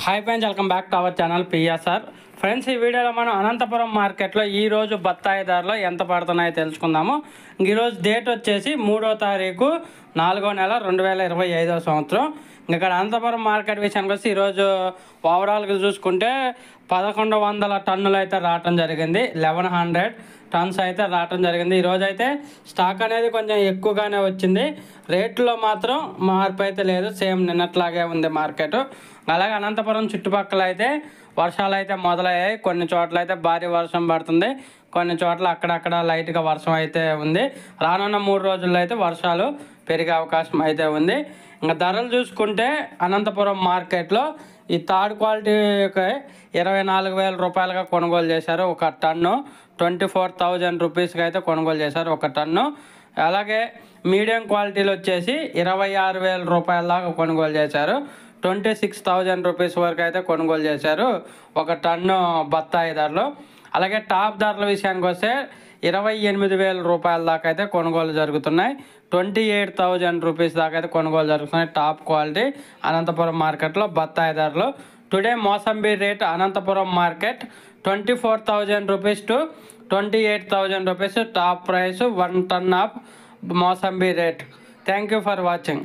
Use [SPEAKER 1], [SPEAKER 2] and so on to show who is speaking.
[SPEAKER 1] Hi friends, welcome back to our channel PSR. Friends, ఈ వీడియోలో మనం అనంతపురం మార్కెట్లో ఈరోజు బత్తాయి ధరలు ఎంత పడుతున్నాయో తెలుసుకుందాము. ఈరోజు డేట్ వచ్చేసి 3వ తారీఖు 4వ నెల 2025వ సంవత్సరం. ఇక్కడ అనంతపురం మార్కెట్ విషయానికి వస్తే ఈరోజు ఓవరాల్గా చూసుకుంటే 1100 టన్నులు అయితే రావటం జరిగింది. 1100 టన్స్ అయితే రావటం జరిగింది. ఈరోజు అయితే స్టాక్ అనేది కొంచెం ఎక్కువగానే వచ్చింది. రేట్లో మాత్రం మార్పు అయితే లేదు, సేమ్ నిన్నట్లాగే ఉంది మార్కెట్. అలాగే అనంతపురం చుట్టుపక్కల అయితే వర్షాలు అయితే మొదలయ్యాయి. కొన్ని చోట్ల అయితే భారీ వర్షం పడుతుంది, కొన్ని చోట్ల అక్కడక్కడ లైట్గా వర్షం అయితే ఉంది. రానున్న 3 రోజుల్లో అయితే వర్షాలు పెరిగే అవకాశం అయితే ఉంది. ఇంకా ధరలు చూసుకుంటే అనంతపురం మార్కెట్లో ఈ థర్డ్ క్వాలిటీ 24,000 రూపాయలుగా కొనుగోలు చేశారు ఒక టన్ను. 24,000 రూపీస్కి అయితే కొనుగోలు చేశారు ఒక టన్ను. అలాగే మీడియం క్వాలిటీలు వచ్చేసి 26,000 రూపాయల దాకా కొనుగోలు చేశారు. 26,000 రూపీస్ వరకు అయితే కొనుగోలు చేశారు ఒక టన్ను బత్తాయి ధరలు. అలాగే టాప్ ధరల విషయానికి వస్తే 28,000 రూపాయల దాకా అయితే కొనుగోలు జరుగుతున్నాయి. 28,000 రూపీస్ దాకా అయితే కొనుగోలు జరుగుతున్నాయి టాప్ క్వాలిటీ అనంతపురం మార్కెట్లో బత్తాయి ధరలు. Today mosambi rate Anantapuram market 24,000 rupees to 28,000 rupees top price 1 ton of mosambi rate. Thank you for watching.